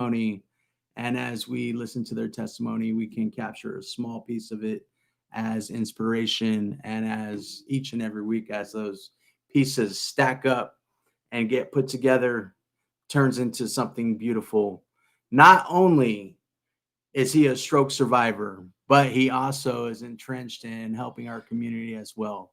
testimony. And as we listen to their testimony, we can capture a small piece of it as inspiration. And as each and every week, as those pieces stack up and get put together, turns into something beautiful. Not only is he a stroke survivor, but he also is entrenched in helping our community as well.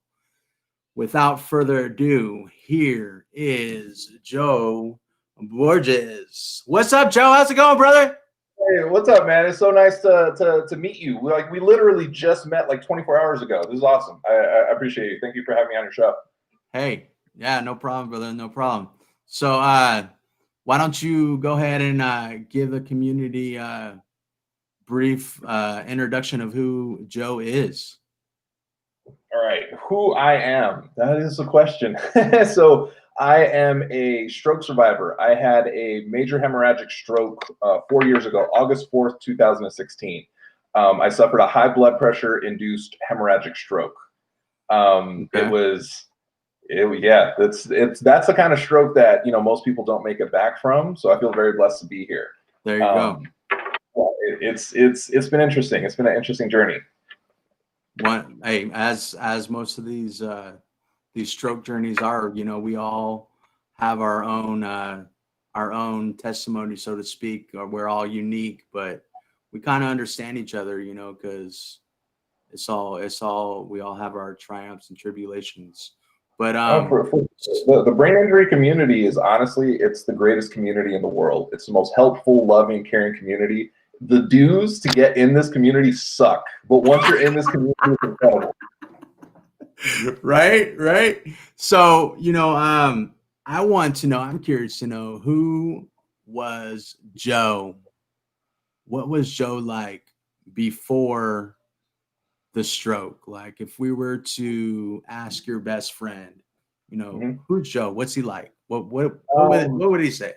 Without further ado, here is Joe Borges. What's up, Joe? How's it going, brother? Hey, what's up, man? It's so nice to meet you. We literally just met like 24 hours ago. This is awesome. I appreciate you. Thank you for having me on your show. Hey, yeah, no problem, brother. No problem. So, why don't you go ahead and give the community a brief introduction of who Joe is? All right, who I am. That is the question. So I am a stroke survivor. I had a major hemorrhagic stroke 4 years ago, August 4th, 2016. I suffered a high blood pressure induced hemorrhagic stroke. Okay. That's the kind of stroke that, you know, most people don't make it back from. So I feel very blessed to be here. There you go. Well, it's been interesting. It's been an interesting journey. Hey, as most of these stroke journeys are, you know, we all have our own testimony, so to speak, or we're all unique, but we kind of understand each other, you know, because we all have our triumphs and tribulations. But the brain injury community is honestly, it's the greatest community in the world. It's the most helpful, loving, caring community. The dues to get in this community suck, but once you're in this community, it's incredible. Right. So, you know, I'm curious to know, who was Joe? What was Joe like before the stroke? Like, if we were to ask your best friend, you know, who's Joe? What's he like? What would he say?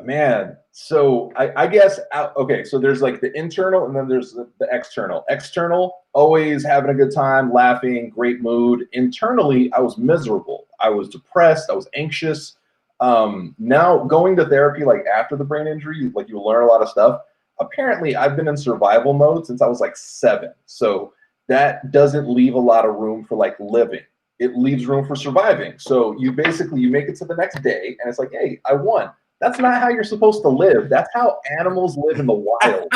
Man, so I guess, okay, so there's like the internal and then there's the external. External, always having a good time, laughing, great mood. Internally, I was miserable. I was depressed. I was anxious. Now going to therapy, like after the brain injury, like you learn a lot of stuff. Apparently, I've been in survival mode since I was like 7. So that doesn't leave a lot of room for like living. It leaves room for surviving. So you make it to the next day and it's like, hey, I won. That's not how you're supposed to live. That's how animals live in the wild.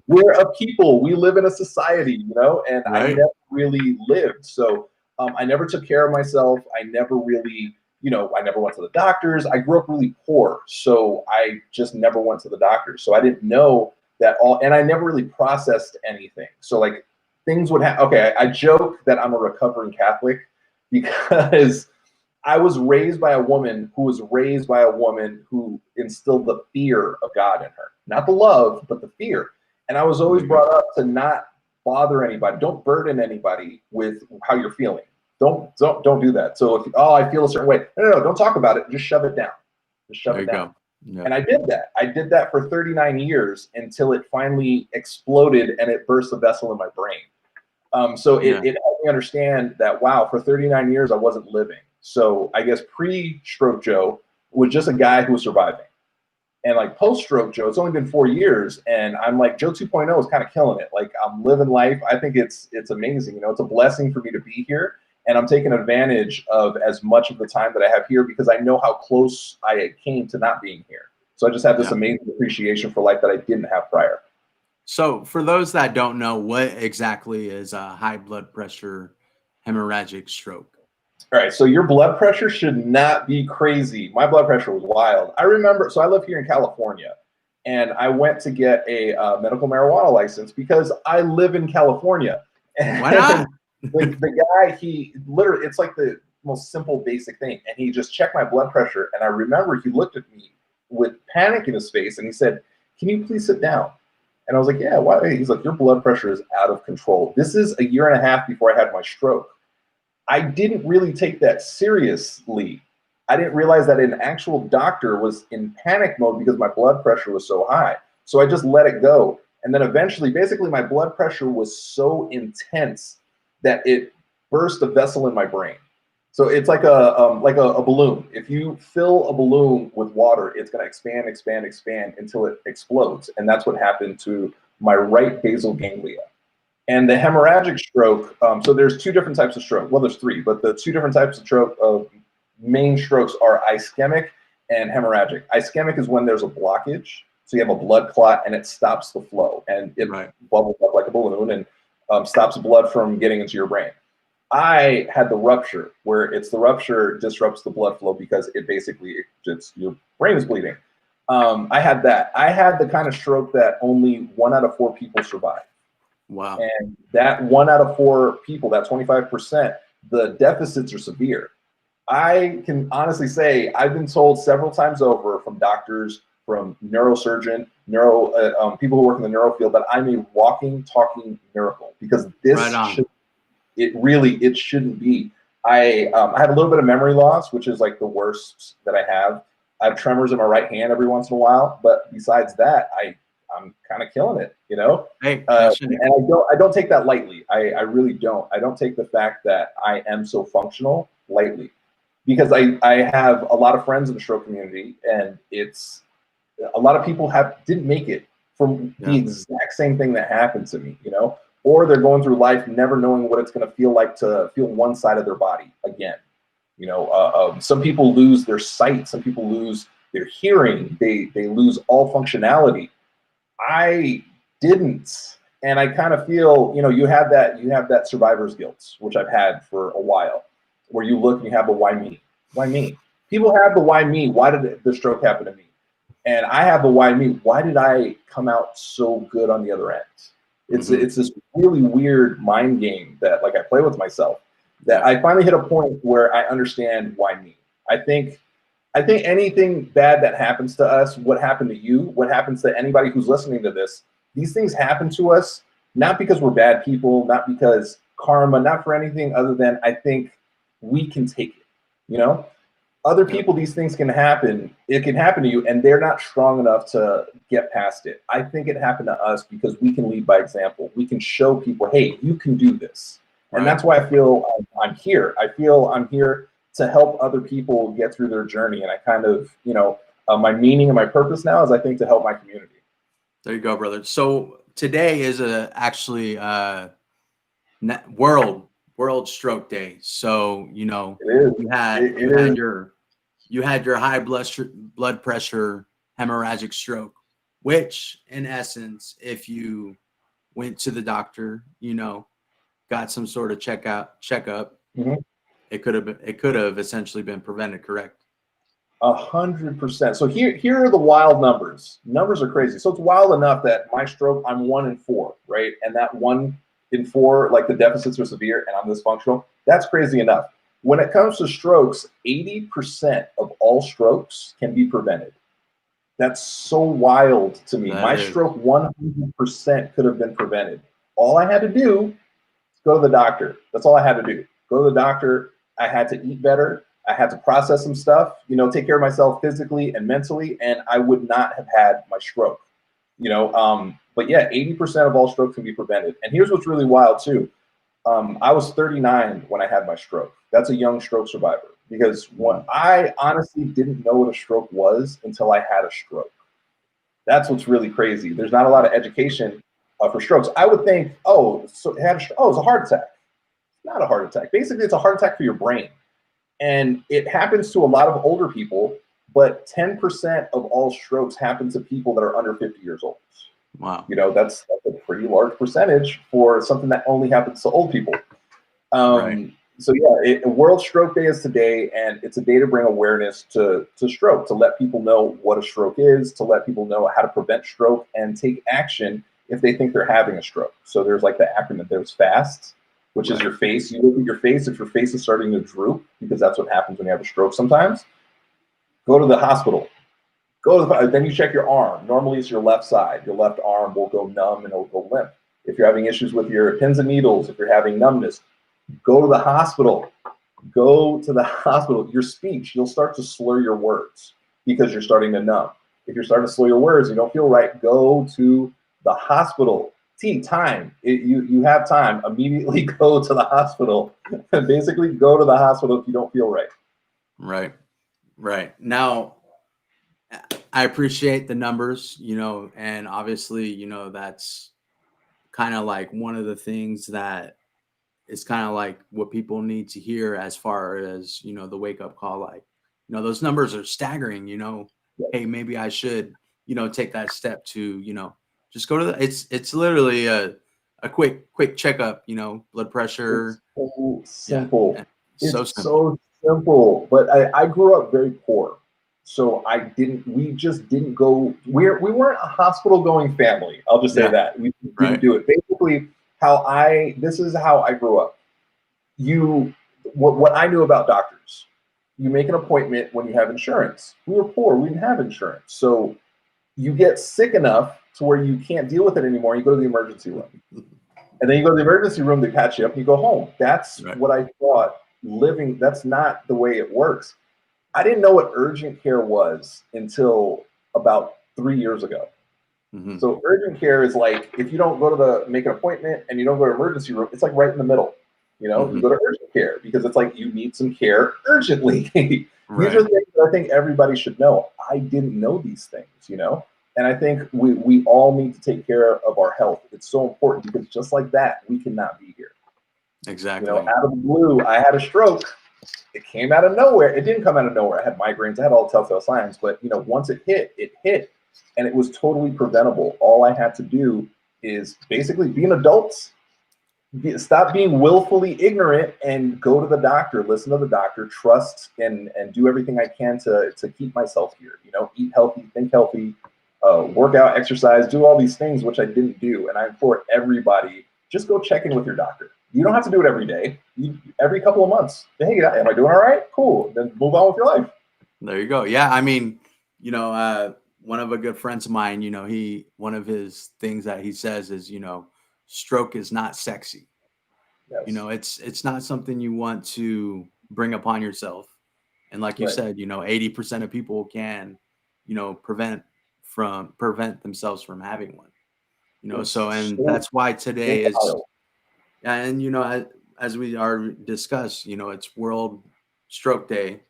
We're a people. We live in a society, you know, and right. I never really lived. So I never took care of myself. I never really, you know, I never went to the doctors. I grew up really poor. So I just never went to the doctors. So I didn't know that and I never really processed anything. So like things would happen. Okay, I joke that I'm a recovering Catholic because I was raised by a woman who was raised by a woman who instilled the fear of God in her. Not the love, but the fear. And I was always brought up to not bother anybody. Don't burden anybody with how you're feeling. Don't do that. So if, I feel a certain way. No, don't talk about it. Just shove it down. Just shove it down. Yep. And I did that. I did that for 39 years until it finally exploded and it burst a vessel in my brain. So it helped me understand that, wow, for 39 years, I wasn't living. So I guess pre-stroke Joe was just a guy who was surviving. And like post-stroke Joe, it's only been 4 years. And I'm like, Joe 2.0 is kind of killing it. Like I'm living life. I think it's amazing. You know, it's a blessing for me to be here. And I'm taking advantage of as much of the time that I have here because I know how close I came to not being here. So I just have this amazing appreciation for life that I didn't have prior. So for those that don't know, what exactly is a high blood pressure hemorrhagic stroke? All right, so your blood pressure should not be crazy. My blood pressure was wild. I remember, so I live here in California, and I went to get a medical marijuana license because I live in California. Why not? the guy, he literally, it's like the most simple, basic thing, and he just checked my blood pressure, and I remember he looked at me with panic in his face, and he said, "Can you please sit down?" And I was like, "Yeah, why?" He's like, "Your blood pressure is out of control." This is a year and a half before I had my stroke. I didn't really take that seriously. I didn't realize that an actual doctor was in panic mode because my blood pressure was so high. So I just let it go. And then eventually, basically, my blood pressure was so intense that it burst a vessel in my brain. So it's like a balloon. If you fill a balloon with water, it's going to expand, expand, expand until it explodes. And that's what happened to my right basal ganglia. And the hemorrhagic stroke, so there's two different types of stroke. Well, there's three, but the two different types of stroke main strokes are ischemic and hemorrhagic. Ischemic is when there's a blockage. So you have a blood clot and it stops the flow and it bubbles up like a balloon and stops blood from getting into your brain. I had the rupture where it's the rupture disrupts the blood flow because it basically just your brain is bleeding. I had that. I had the kind of stroke that only 1 out of 4 people survive. Wow. And that 1 out of 4 people, that 25%, the deficits are severe. I can honestly say I've been told several times over from doctors, from neurosurgeon, people who work in the neuro field that I'm a walking, talking miracle because this it shouldn't be. I have a little bit of memory loss, which is like the worst that I have. I have tremors in my right hand every once in a while, but besides that, I'm kind of killing it, you know. Hey, and I don't take that lightly. I really don't. I don't take the fact that I am so functional lightly, because I have a lot of friends in the stroke community, and it's a lot of people didn't make it from the exact same thing that happened to me, you know. Or they're going through life never knowing what it's going to feel like to feel one side of their body again. You know, some people lose their sight, some people lose their hearing, they lose all functionality. I didn't, and I kind of feel, you know, you have that survivor's guilt, which I've had for a while, where you look and you have a why me? Why me? People have the why me? Why did the stroke happen to me? And I have the why me? Why did I come out so good on the other end? It's this really weird mind game that like I play with myself, that I finally hit a point where I understand why me. I think anything bad that happens to us, what happened to you, what happens to anybody who's listening to this, these things happen to us not because we're bad people, not because karma, not for anything other than I think we can take it, you know? Other people, these things can happen. It can happen to you, and they're not strong enough to get past it. I think it happened to us because we can lead by example. We can show people, hey, you can do this. And that's why I feel I'm here. I feel I'm here to help other people get through their journey. And I kind of, you know, my meaning and my purpose now is I think to help my community. There you go, brother. So today is actually World Stroke Day. So, you know, you had your high blood pressure hemorrhagic stroke, which in essence, if you went to the doctor, you know, got some sort of checkup, it could have essentially been prevented, correct? 100%. So here are the wild numbers. Numbers are crazy. So it's wild enough that my stroke, I'm 1 in 4, right? And that 1 in 4, like the deficits are severe and I'm dysfunctional. That's crazy enough. When it comes to strokes, 80% of all strokes can be prevented. That's so wild to me. My stroke 100% could have been prevented. All I had to do is go to the doctor. That's all I had to do. Go to the doctor. I had to eat better. I had to process some stuff, you know, take care of myself physically and mentally, and I would not have had my stroke, you know. But yeah, 80% of all strokes can be prevented. And here's what's really wild too. I was 39 when I had my stroke. That's a young stroke survivor, because when I honestly didn't know what a stroke was until I had a stroke. That's what's really crazy. There's not a lot of education for strokes. I would think, it's a heart attack. It's not a heart attack. Basically, it's a heart attack for your brain. And it happens to a lot of older people, but 10% of all strokes happen to people that are under 50 years old. Wow. You know, that's a pretty large percentage for something that only happens to old people. So yeah, World Stroke Day is today, and it's a day to bring awareness to stroke, to let people know what a stroke is, to let people know how to prevent stroke and take action if they think they're having a stroke. So there's like the acronym, there's FAST, which is your face. You look at your face. If your face is starting to droop, because that's what happens when you have a stroke sometimes, go to the hospital. Then you check your arm. Normally it's your left side. Your left arm will go numb and it'll go limp. If you're having issues with your pins and needles, if you're having numbness, go to the hospital. Go to the hospital. Your speech, you'll start to slur your words because you're starting to numb. If you're starting to slur your words, you don't feel right, go to the hospital. Time. You have time. Immediately go to the hospital. Basically, go to the hospital if you don't feel right. Right. Right. Now, I appreciate the numbers, and obviously, that's kind of like one of the things that is kind of like what people need to hear as far as, the wake up call. Like, those numbers are staggering, hey, maybe I should, take that step to, just go to it's literally a quick checkup, blood It's pressure. so Yeah. simple. So It's simple. so simple. But I grew up very poor. So we just didn't go, we weren't a hospital going family. I'll just say Yeah. that. We didn't Right. do it. Basically, this is how I grew up. What I knew about doctors, you make an appointment when you have insurance. We were poor. We didn't have insurance. So you get sick enough to where you can't deal with it anymore. You go to the emergency room. And then you go to the emergency room, they patch you up, and you go home. That's Right. what I thought living, that's not the way it works. I didn't know what urgent care was until about 3 years ago. Mm-hmm. So urgent care is like, if you don't go to make an appointment and you don't go to emergency room, it's like right in the middle. Mm-hmm. You go to urgent care because it's like you need some care urgently. These Right. are things that I think everybody should know. I didn't know these things. And I think we all need to take care of our health. It's so important because just like that, we cannot be here. Exactly. Out of the blue, I had a stroke. It came out of nowhere. It didn't come out of nowhere. I had migraines. I had all the telltale signs. But once it hit, and it was totally preventable. All I had to do is basically be an adult, stop being willfully ignorant, and go to the doctor. Listen to the doctor. Trust and do everything I can to keep myself here. Eat healthy, think healthy, work out, exercise, do all these things, which I didn't do. And I implore everybody, just go check in with your doctor. You don't have to do it every day. Every couple of months. Hey, am I doing all right? Cool. Then move on with your life. There you go. Yeah, I mean, one of a good friends of mine, one of his things that he says is, stroke is not sexy. Yes. It's not something you want to bring upon yourself. And like you Right. said, 80% of people can, prevent themselves from having one. It's And so, that's why so today is, wild. and as we are discussed, it's World Stroke Day,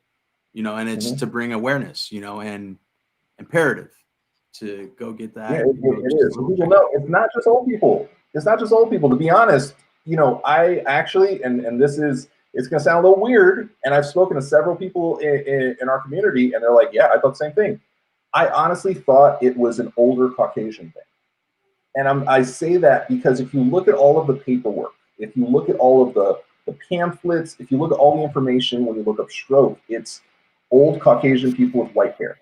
and it's to Mm-hmm. bring awareness, and imperative to go get Yeah, that, it just a is. So little people checkup. know it's not just old people. It's not just old people. To be honest, I actually, and this is, it's going to sound a little weird. And I've spoken to several people in our community, and they're like, yeah, I thought the same thing. I honestly thought it was an older Caucasian thing. And I say that because if you look at all of the paperwork, if you look at all of the pamphlets, if you look at all the information when you look up stroke, it's old Caucasian people with white hair.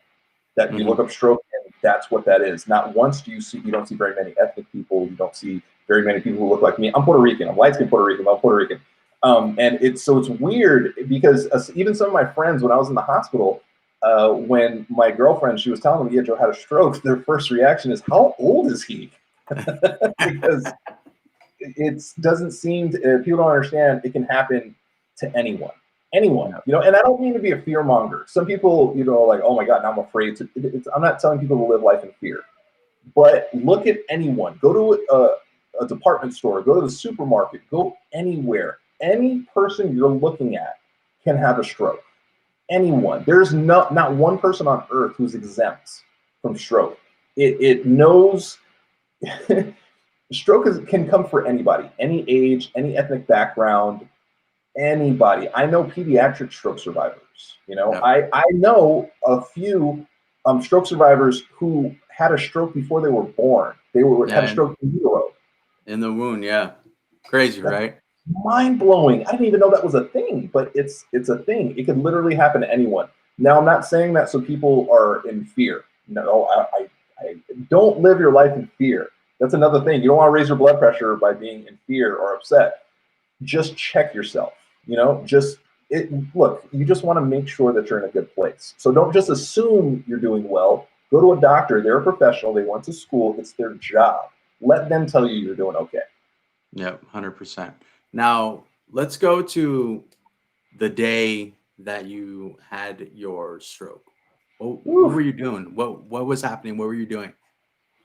That you Mm-hmm. look up stroke, and that's what that is. Not once you don't see very many ethnic people. You don't see very many people who look like me. I'm Puerto Rican. I'm light skinned Puerto Rican. I'm Puerto Rican. And it's weird because even some of my friends, when I was in the hospital, when my girlfriend, she was telling me, yeah, Joe had a stroke, their first reaction is, how old is he? Because it doesn't seem to, people don't understand it can happen to anyone. And I don't mean to be a fear monger. Some people, like, oh my God, now I'm afraid to. I'm not telling people to live life in fear, but look at anyone. Go to a department store. Go to the supermarket. Go anywhere. Any person you're looking at can have a stroke. Anyone. There's not one person on earth who's exempt from stroke. It knows. Stroke can come for anybody, any age, any ethnic background, anybody. I know pediatric stroke survivors. Yep. I know a few stroke survivors who had a stroke before they were born. They had a stroke in utero. In the wound, yeah. Crazy, That's right? mind blowing. I didn't even know that was a thing, but it's a thing. It could literally happen to anyone. Now, I'm not saying that so people are in fear. No, I don't live your life in fear. That's another thing. You don't want to raise your blood pressure by being in fear or upset. Just check yourself. Look, you just want to make sure that you're in a good place. So don't just assume you're doing well. Go to a doctor. They're a professional. They went to school. It's their job. Let them tell you you're doing okay. Yep, 100%. Now, let's go to the day that you had your stroke. What were you doing? What was happening? What were you doing?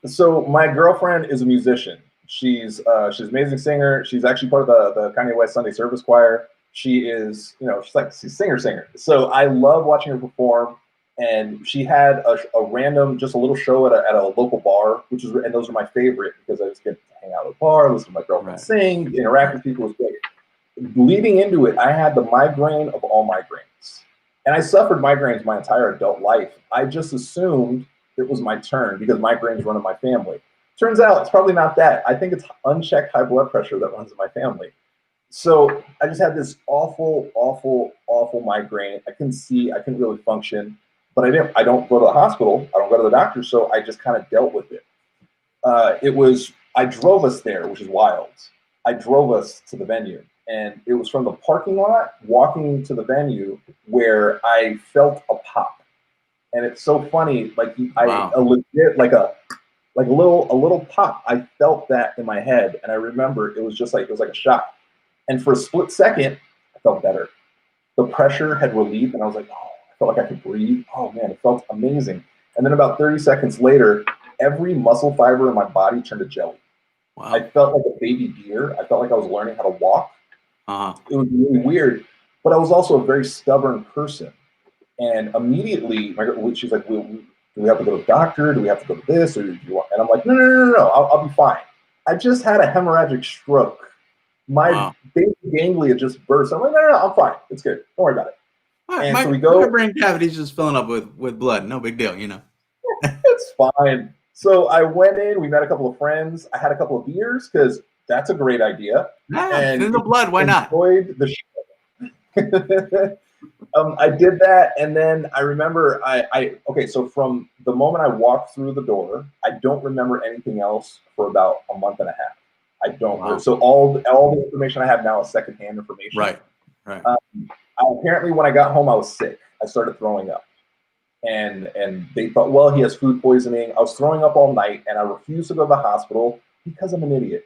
So my girlfriend is a musician. She's an amazing singer. She's actually part of the Kanye West Sunday Service Choir. She is, she's singer. So I love watching her perform. And she had a random, just a little show at a local bar, and those are my favorite because I just get to hang out at the bar, listen to my girlfriend sing, interact with people. It was great. Leading into it, I had the migraine of all migraines. And I suffered migraines my entire adult life. I just assumed it was my turn because migraines run in my family. Turns out it's probably not that. I think it's unchecked high blood pressure that runs in my family. So I just had this awful, awful, awful migraine. I couldn't really function, but I don't go to the hospital. I don't go to the doctor. So I just kind of dealt with it. I drove us there, which is wild. I drove us to the venue, and it was from the parking lot walking to the venue where I felt a pop. And it's so funny, a legit, like a little pop. I felt that in my head, and I remember it was like a shock. And for a split second, I felt better. The pressure had relieved, and I was like, oh, I felt like I could breathe. Oh man, it felt amazing. And then about 30 seconds later, every muscle fiber in my body turned to jelly. Wow. I felt like a baby deer. I felt like I was learning how to walk. It was really weird, but I was also a very stubborn person. And immediately, she's like, do we have to go to the doctor? Do we have to go to this? Or do you want? And I'm like, no, I'll be fine. I just had a hemorrhagic stroke. My baby ganglia just burst. I'm like, no, I'm fine. It's good. Don't worry about it. And so we go. My brain cavity's just filling up with blood. No big deal, It's fine. So I went in. We met a couple of friends. I had a couple of beers because that's a great idea. And in the blood, why not? Enjoyed the show. I did that, and then I remember so from the moment I walked through the door, I don't remember anything else for about a month and a half. I don't. Wow. So all the information I have now is secondhand information. Right. Apparently, when I got home, I was sick. I started throwing up, and they thought, well, he has food poisoning. I was throwing up all night, and I refused to go to the hospital because I'm an idiot.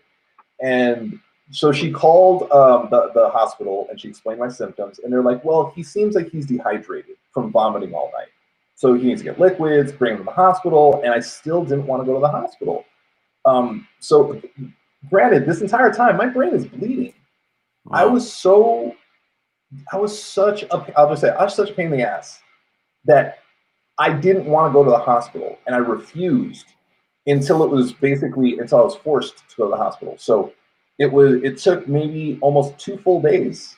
And so she called the hospital, and she explained my symptoms, and they're like, well, he seems like he's dehydrated from vomiting all night. So he needs to get liquids, bring him to the hospital, and I still didn't want to go to the hospital. So granted, this entire time, my brain is bleeding. Wow. I was such a pain in the ass that I didn't want to go to the hospital, and I refused until I was forced to go to the hospital. So it took maybe almost 2 full days,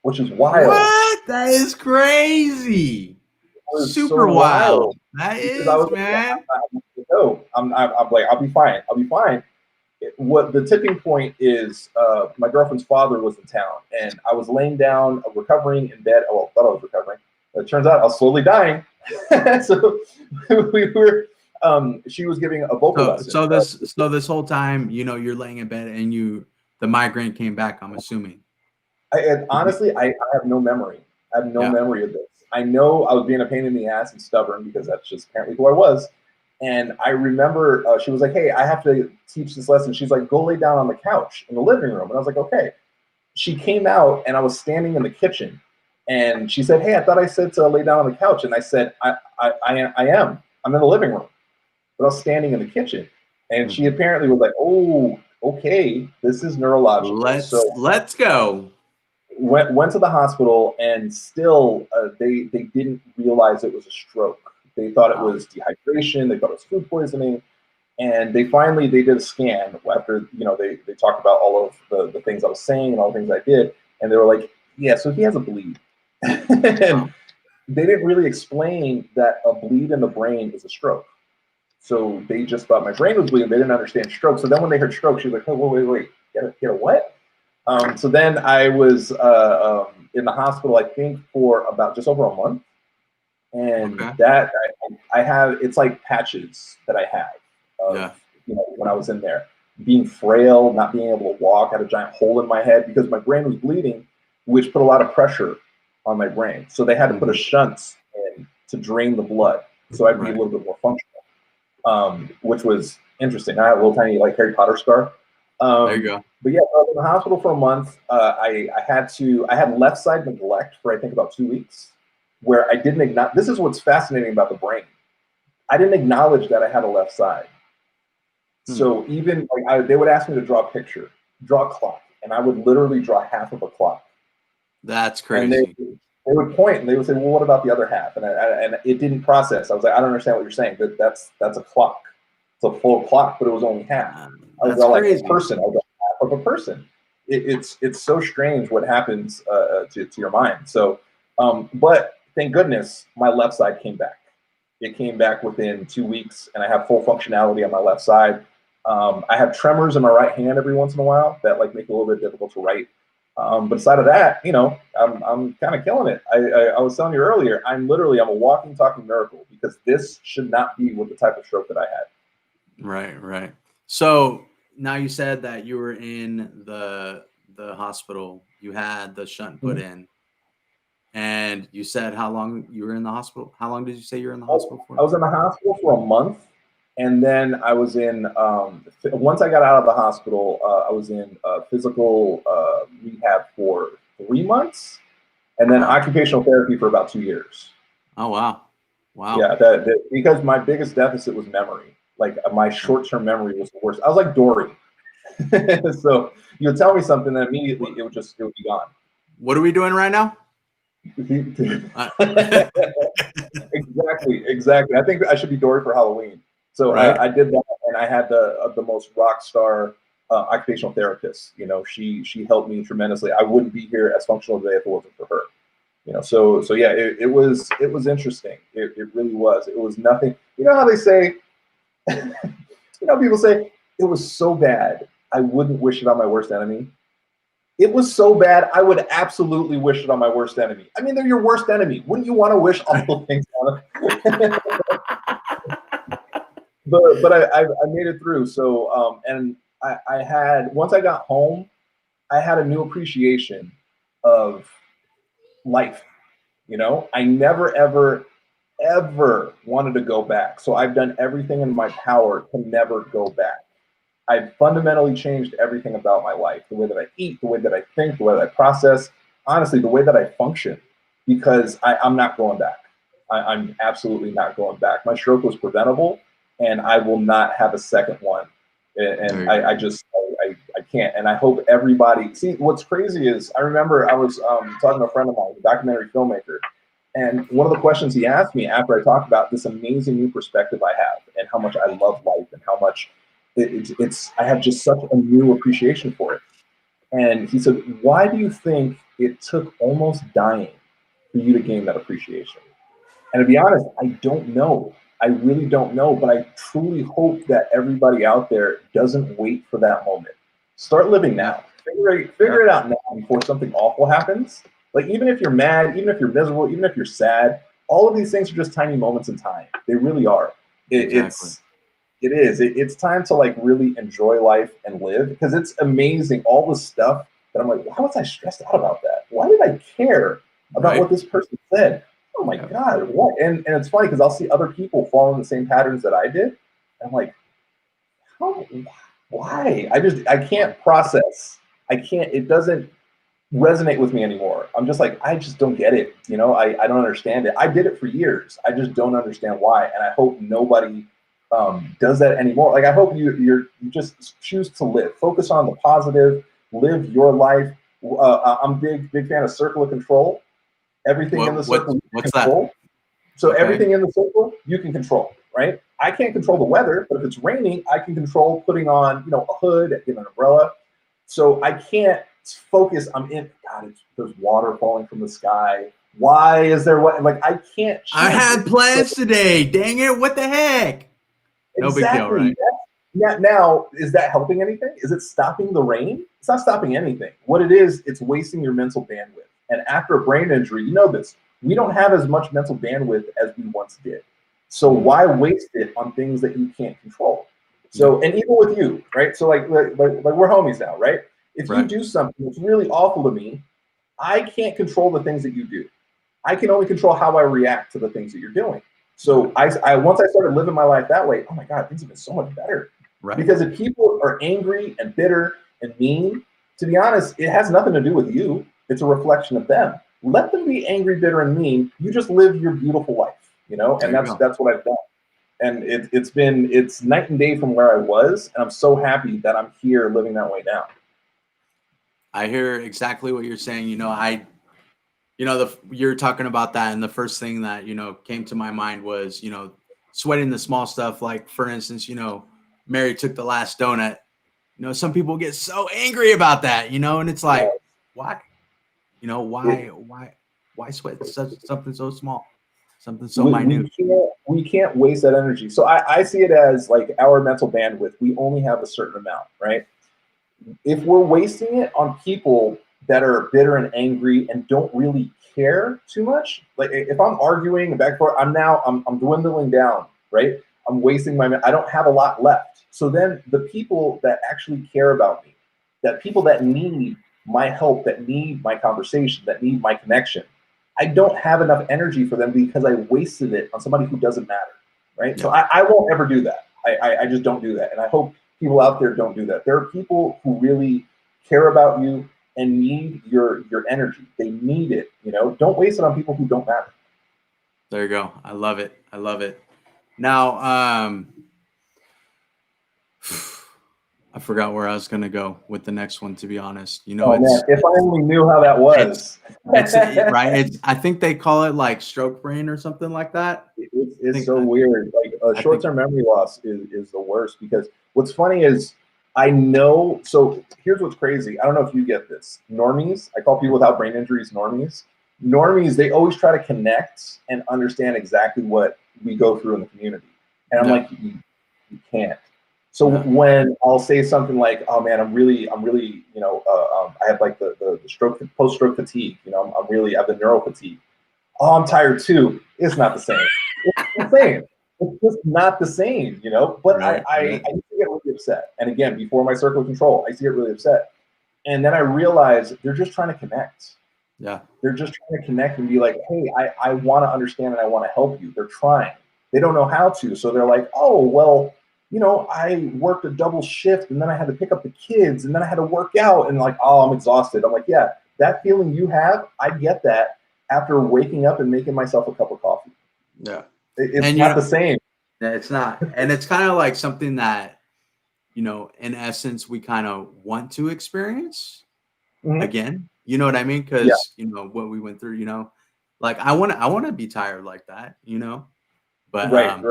which is wild. What? That is crazy. Super so wild. That is, man. I'm like, I'll be fine. What the tipping point is, my girlfriend's father was in town, and I was laying down, recovering in bed. Well, I thought I was recovering. It turns out I was slowly dying. So we were. She was giving a vocal lesson. So this whole time, you're laying in bed, and the migraine came back. I'm assuming. Honestly, I have no memory. I have no memory of this. I know I was being a pain in the ass and stubborn because that's just apparently who I was. And I remember she was like, hey, I have to teach this lesson. She's like, go lay down on the couch in the living room. And I was like, okay. She came out, and I was standing in the kitchen, and she said, hey, I thought I said to lay down on the couch. And I said, I am. I'm in the living room. But I was standing in the kitchen. And she apparently was like, oh, okay, this is neurological. Let's go. Went to the hospital, and still they didn't realize it was a stroke. They thought it was dehydration. They thought it was food poisoning. And they did a scan after, they talked about all of the things I was saying and all the things I did. And they were like, yeah, so he has a bleed. And they didn't really explain that a bleed in the brain is a stroke. So they just thought my brain was bleeding. They didn't understand stroke. So then when they heard stroke, she was like, oh, wait, get a what? So then I was in the hospital, I think, for about just over a month. And that I have, it's like patches that I have of, when I was in there, being frail, not being able to walk, I had a giant hole in my head because my brain was bleeding, which put a lot of pressure on my brain. So they had to put a shunt in to drain the blood. So I'd be a little bit more functional, which was interesting. I had a little tiny Harry Potter scar. There you go. But yeah, I was in the hospital for a month. I had left side neglect for I think about 2 weeks, where I didn't acknowledge. This is what's fascinating about the brain. I didn't acknowledge that I had a left side. So even like they would ask me to draw a picture, draw a clock, and I would literally draw half of a clock. That's And crazy. they would point and they would say, well, what about the other half? And and it didn't process. I was like, I don't understand what you're saying. That's a clock. It's a full clock, but it was only half. I was That's like crazy. a person. I was half of a person. It's so strange what happens to your mind. So, but thank goodness my left side came back. It came back within 2 weeks, and I have full functionality on my left side. I have tremors in my right hand every once in a while that like make it a little bit difficult to write. But aside of that, you know, I'm kind of killing it. I was telling you earlier, I'm a walking, talking miracle, because this should not be with the type of stroke that I had. Right, right. So now you said that you were in the hospital. You had the shunt put in, and you said how long you were in the hospital. How long did you say you were in the hospital for? I was in the hospital for a month, and then I was in. Once I got out of the hospital, I was in physical rehab for 3 months, and then occupational therapy for about 2 years. Oh wow, wow. Yeah, because my biggest deficit was memory. Like my short-term memory was the worst. I was like Dory. So you would tell me something, and immediately it would be gone. What are we doing right now? Exactly. I think I should be Dory for Halloween. So right. I did that, and I had the most rock star occupational therapist. You know, she helped me tremendously. I wouldn't be here as functional today if it wasn't for her. You know, so yeah, it was interesting. It really was. It was nothing. You know how they say, you know, people say it was so bad I wouldn't wish it on my worst enemy. It was so bad I would absolutely wish it on my worst enemy. I mean, they're your worst enemy. Wouldn't you want to wish awful things on them? but I made it through. So and I had, once I got home, I had a new appreciation of life. You know, I never ever wanted to go back. So I've done everything in my power to never go back. I've fundamentally changed everything about my life, the way that I eat, the way that I think, the way that I process, honestly, the way that I function, because I'm not going back. I'm absolutely not going back. My stroke was preventable, and I will not have a second one. And I can't. And I hope everybody, see, what's crazy is I remember I was talking to a friend of mine, a documentary filmmaker, and one of the questions he asked me after I talked about this amazing new perspective I have and how much I love life and how much I have just such a new appreciation for it. And he said, why do you think it took almost dying for you to gain that appreciation? And to be honest, I don't know. I really don't know, but I truly hope that everybody out there doesn't wait for that moment. Start living now. Figure it out now before something awful happens. Like, even if you're mad, even if you're miserable, even if you're sad, all of these things are just tiny moments in time. They really are. It's time to like really enjoy life and live, because it's amazing, all the stuff that I'm like, why was I stressed out about that? Why did I care about what this person said? Oh my God, what? And it's funny because I'll see other people following the same patterns that I did. And I'm like, why? I can't process. It doesn't resonate with me anymore. I'm just like, I just don't get it. You know, I don't understand it. I did it for years. I just don't understand why. And I hope nobody does that anymore. Like, I hope you just choose to live. Focus on the positive. Live your life. I'm a big fan of circle of control. Everything in the circle, what's that? So everything in the circle, you can control, right? I can't control the weather, but if it's raining, I can control putting on, you know, a hood, an umbrella. So I can't focus. There's water falling from the sky. Why is there what? Like, I can't. I had plans today. Dang it! What the heck? No big deal, right? Now, is that helping anything? Is it stopping the rain? It's not stopping anything. What it is, it's wasting your mental bandwidth. And after a brain injury, you know this, we don't have as much mental bandwidth as we once did. So why waste it on things that you can't control? So, and even with you, right? So like we're homies now, right? If you do something that's really awful to me, I can't control the things that you do. I can only control how I react to the things that you're doing. So I once I started living my life that way, oh my God, things have been so much better. Right. Because if people are angry and bitter and mean, to be honest, it has nothing to do with you. It's a reflection of them. Let them be angry, bitter, and mean. You just live your beautiful life, you know, and that's what I've done. And it's night and day from where I was, and I'm so happy that I'm here living that way now. I hear exactly what you're saying. You're talking about that, and the first thing that came to my mind was sweating the small stuff. Like for instance, Mary took the last donut. Some people get so angry about that, and it's like, why? Why sweat something so small, something so minute? We can't waste that energy. So I see it as like our mental bandwidth. We only have a certain amount, right? If we're wasting it on people that are bitter and angry and don't really care too much, like if I'm arguing and back and forth, I'm dwindling down, right? I'm wasting I don't have a lot left. So then the people that actually care about me, that people that need my help, that need my conversation, that need my connection, I don't have enough energy for them because I wasted it on somebody who doesn't matter, right? Yeah. So I won't ever do that. I just don't do that. And I hope people out there don't do that. There are people who really care about you and need your energy. They need it, Don't waste it on people who don't matter. There you go. I love it. I love it. Now, I forgot where I was going to go with the next one, to be honest. Man, if I only knew how that was. It's right. I think they call it like stroke brain or something like that. It's so weird. Like short-term memory loss is the worst, because what's funny is I know. So here's what's crazy. I don't know if you get this. Normies, I call people without brain injuries normies. Normies, they always try to connect and understand exactly what we go through in the community. And I'm like, you can't. So when I'll say something like, "Oh man, I'm really, I have like the stroke, post-stroke fatigue. I have the neuro fatigue. Oh, I'm tired too." It's not the same. It's the same. It's just not the same, But I used to get really upset. And again, before my circle of control, I used to get really upset. And then I realized they're just trying to connect. Yeah. They're just trying to connect and be like, "Hey, I want to understand and I want to help you." They're trying. They don't know how to, so they're like, "Oh, well, I worked a double shift and then I had to pick up the kids and then I had to work out and like, oh, I'm exhausted." I'm like, yeah, that feeling you have, I get that after waking up and making myself a cup of coffee. Yeah. It's not the same. Yeah, it's not. And it's kind of like something that, in essence, we kind of want to experience again. You know what I mean? Because, what we went through, like I want to be tired like that, but right.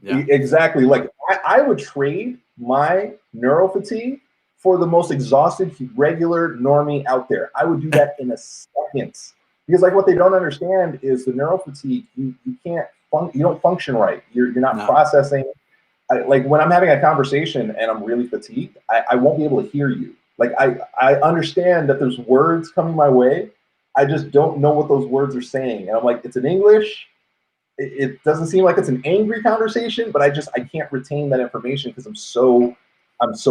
Yeah. Exactly. Like I would trade my neuro fatigue for the most exhausted, regular normie out there. I would do that in a second, because like what they don't understand is the neuro fatigue. You can't you don't function right. You're not processing. Like when I'm having a conversation and I'm really fatigued, I won't be able to hear you. Like I understand that there's words coming my way. I just don't know what those words are saying, and I'm like, it's in English. It doesn't seem like it's an angry conversation, but I can't retain that information because I'm so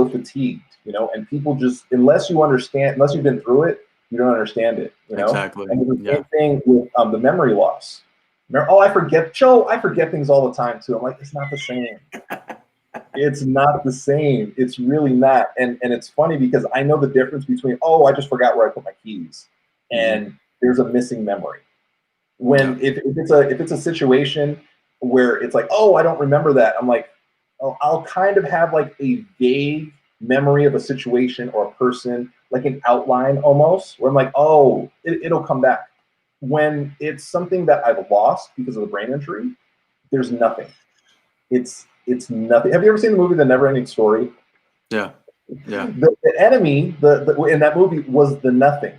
fatigued, and people just, unless you've been through it, you don't understand it, Exactly. And the same thing with the memory loss. I forget things all the time too. I'm like, it's not the same. It's not the same. It's really not. And it's funny because I know the difference between, I just forgot where I put my keys, and there's a missing memory. When if it's a situation where it's like, I don't remember that, I'm like, I'll kind of have like a vague memory of a situation or a person, like an outline almost, where I'm like, it'll come back. When it's something that I've lost because of the brain injury, there's nothing. It's nothing. Have you ever seen the movie The Never-Ending Story? Yeah. The enemy in that movie was the nothing.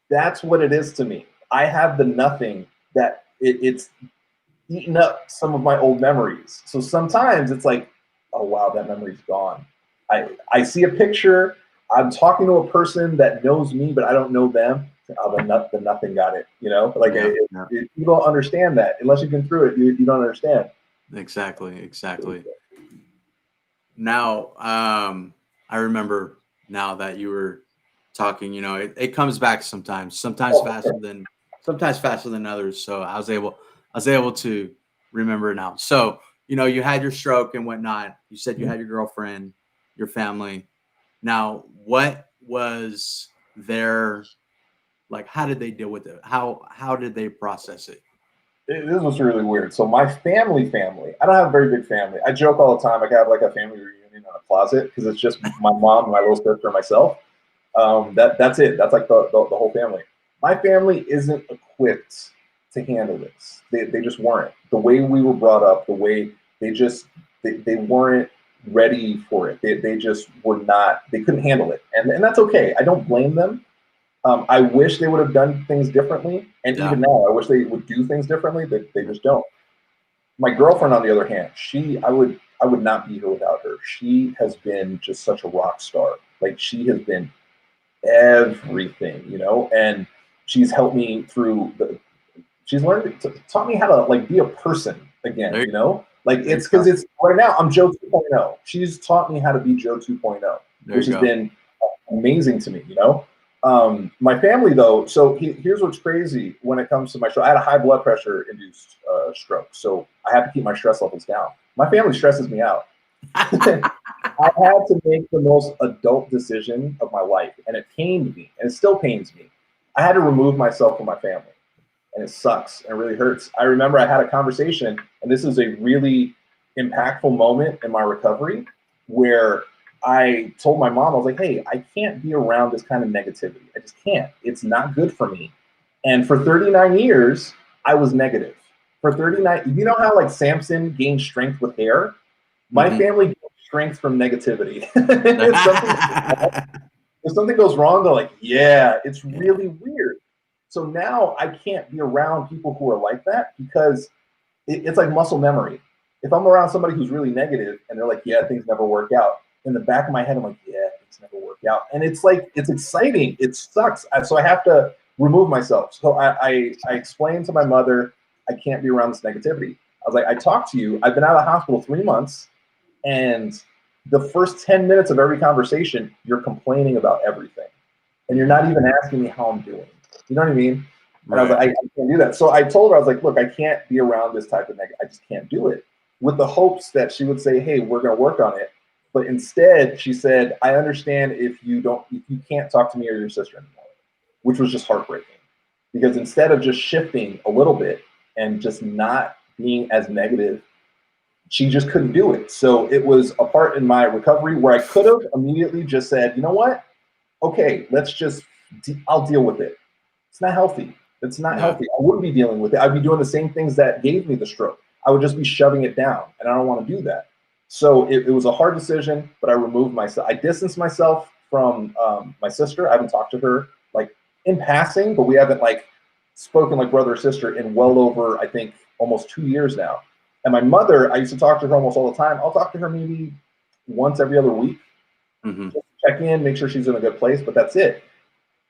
That's what it is to me. I have the nothing that it's eaten up some of my old memories. So sometimes it's like, oh wow, that memory's gone. I see a picture. I'm talking to a person that knows me, but I don't know them. Oh, the nothing got it. You don't understand that unless you've been through it. You don't understand. Exactly. Now, I remember now that you were talking. It comes back sometimes faster than others. So I was able to remember now. So you had your stroke and whatnot. You said you had your girlfriend, your family. Now, what was their, like, how did they deal with it? How did they process it? this was really weird. So my family, I don't have a very big family. I joke all the time. I have like a family reunion in a closet because it's just my mom, my little sister, and myself. That's it. That's like the whole family. My family isn't equipped to handle this. They just weren't. The way we were brought up, the way they weren't ready for it. They just were not, they couldn't handle it. And that's okay. I don't blame them. I wish they would have done things differently. And even now, I wish they would do things differently. They just don't. My girlfriend, on the other hand, I would not be here without her. She has been just such a rock star. Like she has been everything, and she's helped me through she's taught me how to like be a person again, like it's because it's right now I'm Joe 2.0. She's taught me how to be Joe 2.0, which has been amazing to me, my family though. So here's what's crazy when it comes to my stroke. I had a high blood pressure induced stroke. So I have to keep my stress levels down. My family stresses me out. I had to make the most adult decision of my life, and it pained me, and it still pains me. I had to remove myself from my family, and it sucks, and it really hurts. I remember I had a conversation, and this is a really impactful moment in my recovery, where I told my mom, I was like, hey, I can't be around this kind of negativity. I just can't. It's not good for me. And for 39 years, I was negative. For 39, you know how like Samson gained strength with hair? My family gained strength from negativity. If something goes wrong, they're like, yeah, it's really weird. So now I can't be around people who are like that because it's like muscle memory. If I'm around somebody who's really negative and they're like, yeah, things never work out, in the back of my head, I'm like, yeah, things never work out. And it's like, it's exciting. It sucks. So I have to remove myself. So I explained to my mother, I can't be around this negativity. I was like, I talked to you. I've been out of the hospital 3 months. And the first 10 minutes of every conversation, you're complaining about everything. And you're not even asking me how I'm doing. You know what I mean? And I was like, I can't do that. So I told her, I was like, look, I can't be around this type of negative. I just can't do it. With the hopes that she would say, hey, we're going to work on it. But instead, she said, I understand if you can't talk to me or your sister anymore, which was just heartbreaking. Because instead of just shifting a little bit and just not being as negative, she just couldn't do it. So it was a part in my recovery where I could have immediately just said, you know what? Okay, I'll deal with it. It's not healthy. It's not healthy. I wouldn't be dealing with it. I'd be doing the same things that gave me the stroke. I would just be shoving it down, and I don't want to do that. So it was a hard decision, but I removed myself. I distanced myself from my sister. I haven't talked to her like in passing, but we haven't like spoken like brother or sister in well over, I think, almost 2 years now. And my mother, I used to talk to her almost all the time. I'll talk to her maybe once every other week, just check in, make sure she's in a good place, but that's it.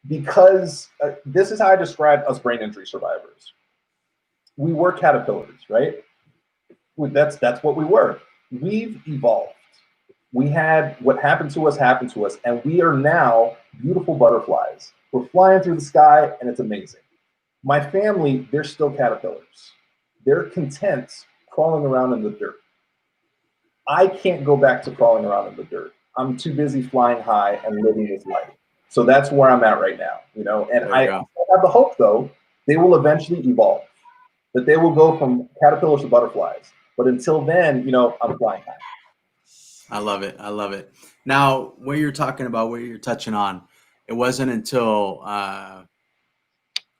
Because this is how I describe us brain injury survivors. We were caterpillars, right? That's what we were. We've evolved. We had what happened to us, and we are now beautiful butterflies. We're flying through the sky, and it's amazing. My family, they're still caterpillars. They're content crawling around in the dirt. I can't go back to crawling around in the dirt. I'm too busy flying high and living this life. So that's where I'm at right now, and I have the hope, though, they will eventually evolve, that they will go from caterpillars to butterflies. But until then, I'm flying high. I love it. I love it. Now, what you're talking about, what you're touching on, it wasn't until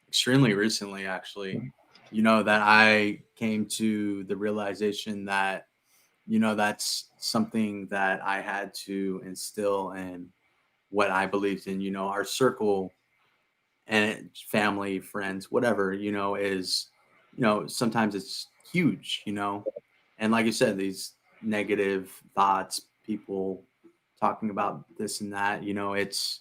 extremely recently, actually, that I came to the realization that, that's something that I had to instill in what I believed in, our circle and family, friends, whatever, is, sometimes it's huge, and like you said, these negative thoughts, people talking about this and that, it's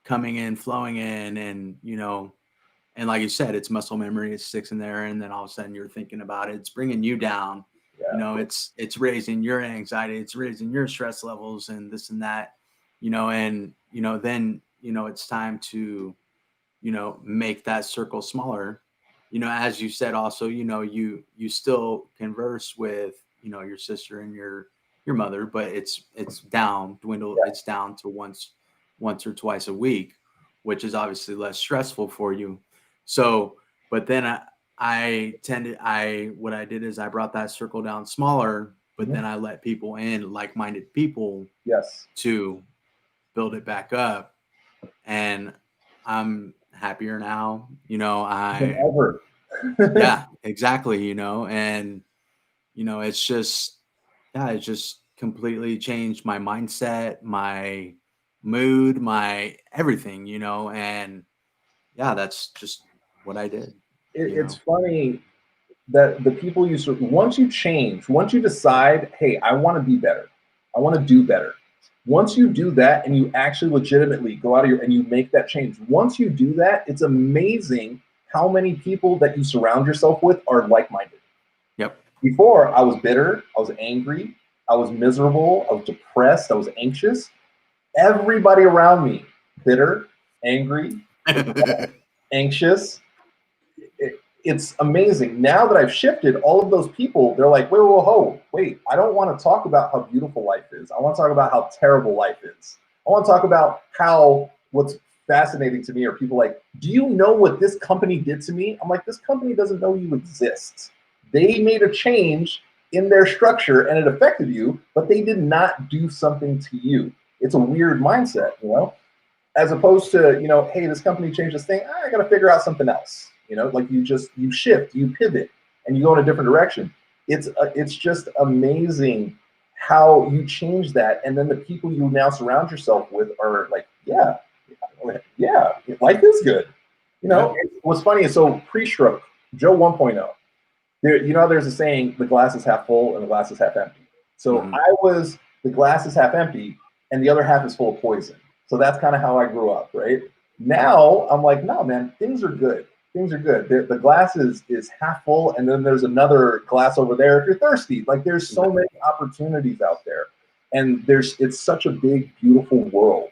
coming in, flowing in, and, and like you said, it's muscle memory, it sticks in there. And then all of a sudden you're thinking about it, it's bringing you down, it's raising your anxiety, it's raising your stress levels and this and that, and, then, it's time to, make that circle smaller, as you said, also, you still converse with, your sister and your mother, but it's dwindled. It's down to once or twice a week, which is obviously less stressful for you. So, but then what I did is I brought that circle down smaller, but Mhm. then I let people in, like-minded people, Yes. to build it back up. And I'm happier now, Than ever. yeah, exactly, and, it's just, yeah, it just completely changed my mindset, my mood, my everything, and yeah, that's just what I did, It's funny that the people once you change, once you decide, hey, I want to be better, I want to do better. Once you do that and you actually legitimately go out of your and you make that change, once you do that, it's amazing how many people that you surround yourself with are like-minded. Yep. Before, I was bitter, I was angry, I was miserable, I was depressed, I was anxious. Everybody around me, bitter, angry, depressed, anxious. It's amazing. Now that I've shifted, all of those people, they're like, wait, whoa, whoa, wait, I don't want to talk about how beautiful life is. I want to talk about how terrible life is. I want to talk about how what's fascinating to me are people like, do you know what this company did to me? I'm like, this company doesn't know you exist. They made a change in their structure and it affected you, but they did not do something to you. It's a weird mindset, as opposed to, hey, this company changed this thing. I got to figure out something else. Like you shift, you pivot, and you go in a different direction. It's just amazing how you change that, and then the people you now surround yourself with are like, yeah, life is good. What's funny is, so pre-stroke, Joe 1.0. There's a saying, the glass is half full and the glass is half empty. So I was the glass is half empty, and the other half is full of poison. So that's kind of how I grew up, right? Now I'm like, no, man, things are good. Things are good. The glass is half full, and then there's another glass over there if you're thirsty. Like, there's so many opportunities out there, and it's such a big, beautiful world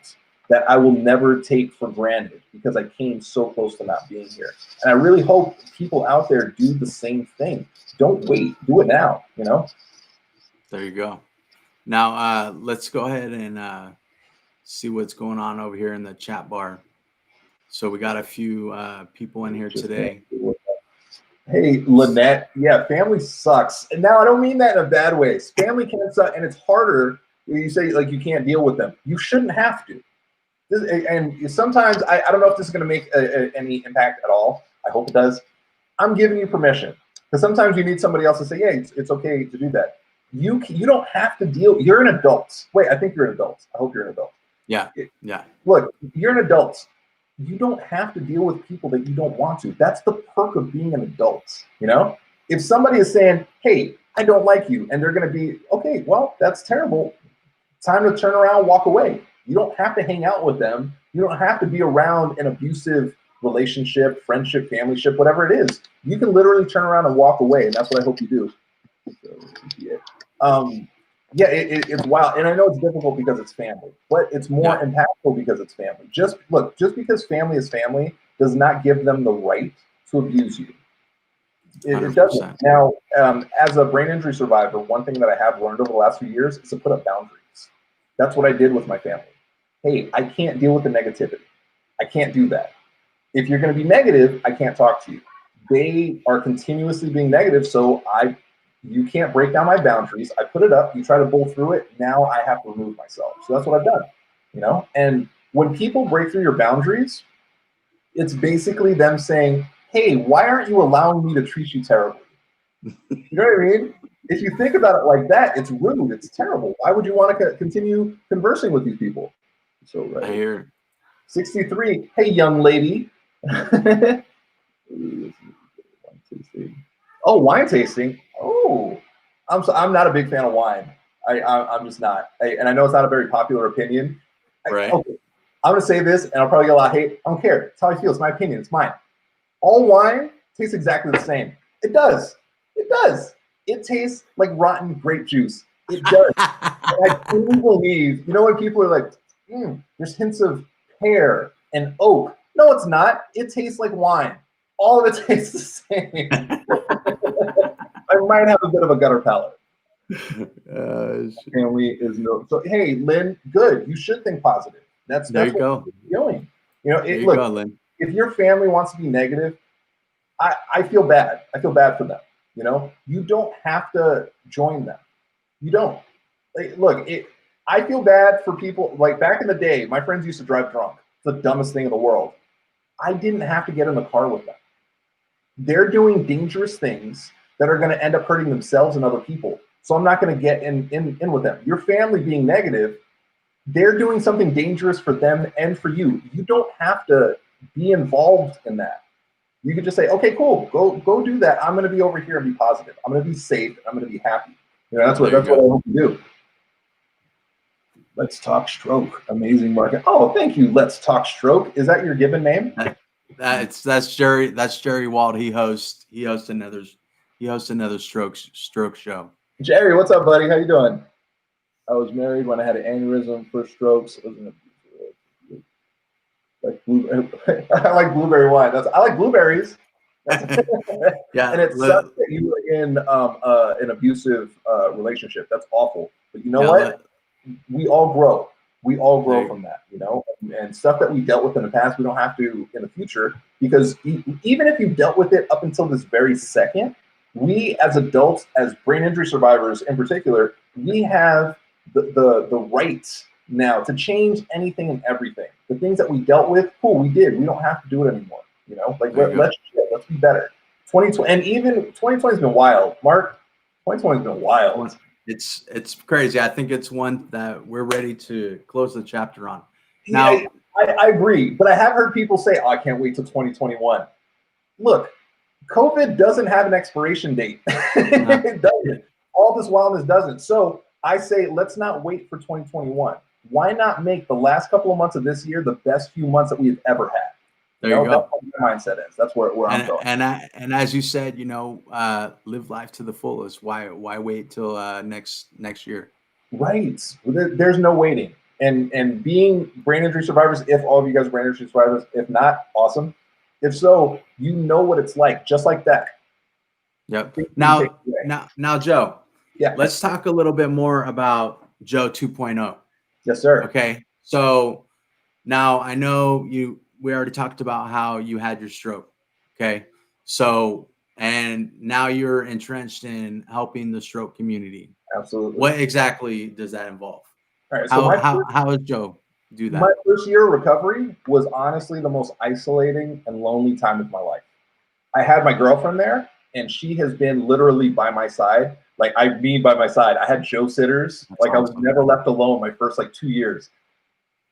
that I will never take for granted because I came so close to not being here. And I really hope people out there do the same thing. Don't wait. Do it now, There you go. Now, let's go ahead and see what's going on over here in the chat bar. So we got a few people in here today. Hey, Lynette. Yeah, family sucks. And now I don't mean that in a bad way. Family can suck, and it's harder when you say, like, you can't deal with them. You shouldn't have to. And sometimes, I don't know if this is going to make any impact at all. I hope it does. I'm giving you permission. Because sometimes you need somebody else to say, yeah, it's okay to do that. You don't have to deal. You're an adult. Wait, I think you're an adult. I hope you're an adult. Yeah. Look, you're an adult. You don't have to deal with people that you don't want to. That's the perk of being an adult. If somebody is saying, hey, I don't like you, and they're going to be, okay, well, that's terrible. Time to turn around, walk away. You don't have to hang out with them. You don't have to be around an abusive relationship, friendship, familyship, whatever it is. You can literally turn around and walk away, and that's what I hope you do. It's wild, and I know it's difficult because it's family, but it's more impactful because it's family. Just because family is family does not give them the right to abuse you. It doesn't. Now, as a brain injury survivor, one thing that I have learned over the last few years is to put up boundaries. That's what I did with my family. Hey, I can't deal with the negativity. I can't do that. If you're going to be negative, I can't talk to you. They are continuously being negative, so you can't break down my boundaries. I put it up. You try to bull through it. Now I have to remove myself. So that's what I've done. And when people break through your boundaries, it's basically them saying, hey, why aren't you allowing me to treat you terribly? You know what I mean? If you think about it like that, it's rude. It's terrible. Why would you want to continue conversing with these people? So right. I hear 63. Hey, young lady. Oh, wine tasting. Oh, I'm not a big fan of wine. I'm just not. And I know it's not a very popular opinion. Right. Okay, I'm gonna say this, and I'll probably get a lot of hate. I don't care. It's how I feel. It's my opinion. It's mine. All wine tastes exactly the same. It does. It does. It tastes like rotten grape juice. It does. I truly believe. When people are like, there's hints of pear and oak. No, it's not. It tastes like wine. All of it tastes the same. I might have a bit of a gutter palate. Family is no. So hey, Lynn, good. You should think positive. That's there you what go. you're doing. There you go, Lynn. If your family wants to be negative, I feel bad. I feel bad for them. You know, you don't have to join them. You don't. Like, look, I feel bad for people. Like back in the day, my friends used to drive drunk. It's the dumbest thing in the world. I didn't have to get in the car with them. They're doing dangerous things that are going to end up hurting themselves and other people. So I'm not going to get in with them. Your family being negative, they're doing something dangerous for them and for you. You don't have to be involved in that. You could just say, okay, cool, go do that. I'm going to be over here and be positive. I'm going to be safe. I'm going to be happy. You know, that's what I hope you do. Let's Talk Stroke. Amazing market. Oh, thank you. Let's Talk Stroke. Is that your given name? That's Jerry Wald. He hosts another stroke show. Jerry, what's up, buddy? How you doing? I was married when I had an aneurysm, first strokes. I like blueberry wine. I like blueberries. Yeah, and it sucks that you were in an abusive relationship. That's awful. But you know what? We all grow. We all grow from that, you know, and stuff that we dealt with in the past, we don't have to in the future, because even if you dealt with it up until this very second, we as adults, as brain injury survivors in particular, we have the right now to change anything and everything. The things that we dealt with, cool, we did. We don't have to do it anymore. You know, like let's be better. 2020, and even 2020 has been wild. Mark, 2020 has been wild. It's crazy. I think it's one that we're ready to close the chapter on. Now, yeah, I agree, but I have heard people say, "Oh, I can't wait till 2021." Look, COVID doesn't have an expiration date. It doesn't. All this wildness doesn't. So I say, let's not wait for 2021. Why not make the last couple of months of this year the best few months that we've ever had? There you go. That's what my mindset is. That's where I'm going. And as you said, you know, live life to the fullest. Why wait till next year? Right. There's no waiting. And being brain injury survivors, if all of you guys are brain injury survivors, if not, awesome. If so, you know what it's like, just like that. Yep. Now, Joe. Yeah. Let's talk a little bit more about Joe 2.0. Yes, sir. Okay. So now I know we already talked about how you had your stroke. Okay. So, and now you're entrenched in helping the stroke community. Absolutely. What exactly does that involve? All right. So how does Joe do that? My first year of recovery was honestly the most isolating and lonely time of my life. I had my girlfriend there, and she has been literally by my side. Like, I mean by my side. I had Joe sitters. That's awesome. I was never left alone my first 2 years.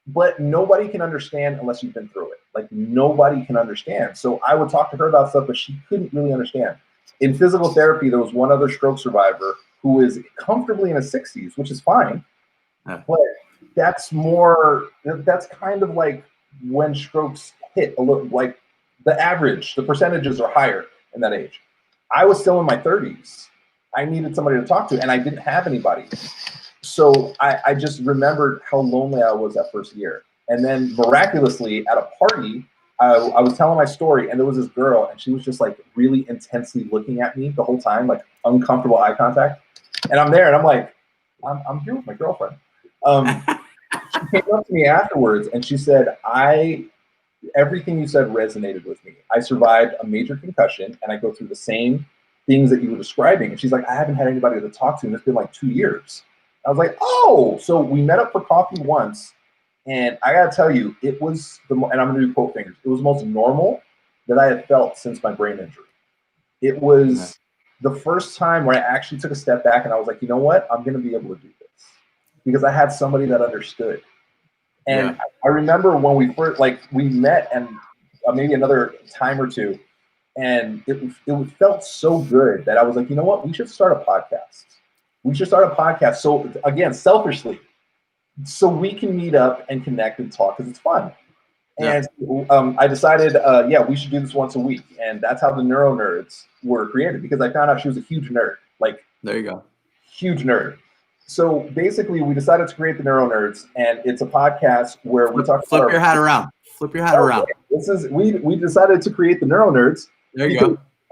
But nobody can understand unless you've been through it. Like, nobody can understand. So I would talk to her about stuff, but she couldn't really understand. In physical therapy, there was one other stroke survivor who is comfortably in his 60s, which is fine. But that's kind of like when strokes hit a little, like the average, the percentages are higher in that age. I was still in my 30s. I needed somebody to talk to, and I didn't have anybody. So I just remembered how lonely I was that first year. And then miraculously at a party, I was telling my story, and there was this girl, and she was just like really intensely looking at me the whole time, like uncomfortable eye contact. And I'm there, and I'm like, I'm here with my girlfriend. She came up to me afterwards, and she said, everything you said resonated with me. I survived a major concussion, and I go through the same things that you were describing. And she's like, I haven't had anybody to talk to, and it's been like 2 years. I was like, oh, so we met up for coffee once, and I gotta tell you, it was and I'm gonna do quote fingers. It was the most normal that I had felt since my brain injury. It was the first time where I actually took a step back, and I was like, you know what? I'm gonna be able to do this because I had somebody that understood. And I remember when we first, we met, and maybe another time or two, and it felt so good that I was like, you know what? We should start a podcast. We should start a podcast. So again, selfishly, so we can meet up and connect and talk because it's fun. And I decided, we should do this once a week. And that's how the Neuro Nerds were created, because I found out she was a huge nerd. Like, there you go. Huge nerd. So basically, we decided to create the Neuro Nerds, and it's a podcast where we talk. Flip your hat around. Flip your hat around. This is we decided to create the Neuro Nerds. There you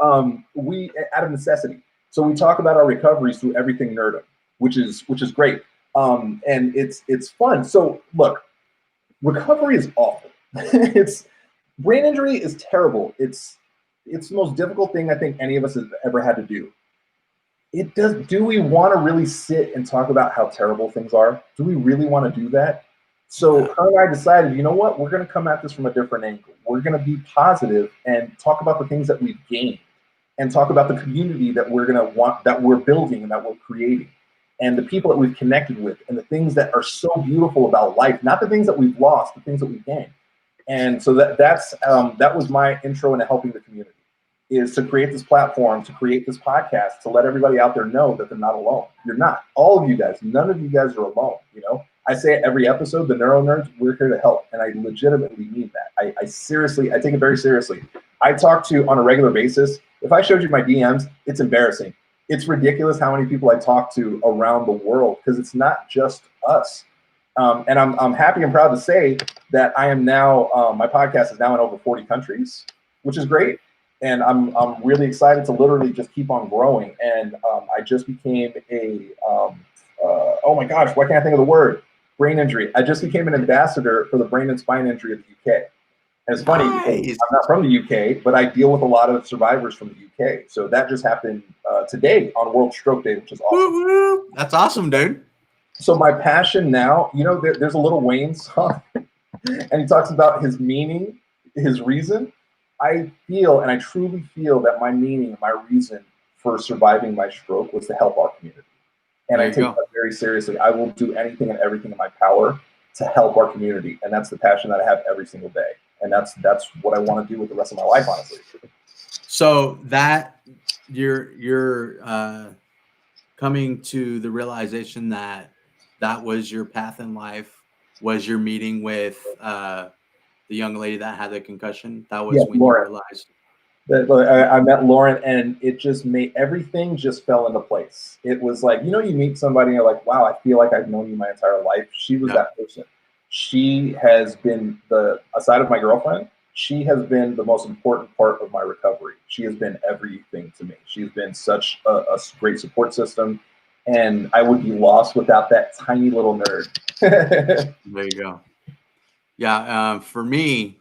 go. We out of necessity. So we talk about our recoveries through everything nerdom, which is great. And it's fun. So look, recovery is awful. Brain injury is terrible. It's it's the most difficult thing I think any of us have ever had to do. Do we want to really sit and talk about how terrible things are? Do we really want to do that? So her and I decided, you know what? We're going to come at this from a different angle. We're going to be positive and talk about the things that we've gained, and talk about the community that we're going to want, that we're building and that we're creating, and the people that we've connected with, and the things that are so beautiful about life, not the things that we've lost, the things that we've gained. And so that was my intro into helping the community, is to create this platform, to create this podcast, to let everybody out there know that they're not alone. You're not. All of you guys, none of you guys are alone. You know, I say it every episode, the Neuro Nerds, we're here to help. And I legitimately mean that. I seriously, I take it very seriously. I talk to on a regular basis. If I showed you my DMs, it's embarrassing. It's ridiculous how many people I talk to around the world, because it's not just us. And I'm happy and proud to say that I am now, my podcast is now in over 40 countries, which is great. And I'm really excited to literally just keep on growing. And I just became oh my gosh, why can't I think of the word? Brain injury. I just became an ambassador for the brain and spine injury of the UK. And it's funny, because I'm not from the UK, but I deal with a lot of survivors from the UK. So that just happened today on World Stroke Day, which is awesome. That's awesome, dude. So my passion now, you know, there's a Lil Wayne song, and he talks about his meaning, his reason. I feel, and I truly feel, that my meaning, my reason for surviving my stroke was to help our community. And I take that very seriously. I will do anything and everything in my power to help our community. And that's the passion that I have every single day. And that's what I want to do with the rest of my life, honestly. So that you're coming to the realization that that was your path in life, was your meeting with the young lady that had the concussion. That was when Lauren. You realized. I met Lauren, and it just made everything just fell into place. It was like, you know, you meet somebody and you're like, wow, I feel like I've known you my entire life. She was that person. She has been aside of my girlfriend, she has been the most important part of my recovery. She has been everything to me. She's been such a great support system, and I would be lost without that tiny little nerd. There you go. Yeah, for me,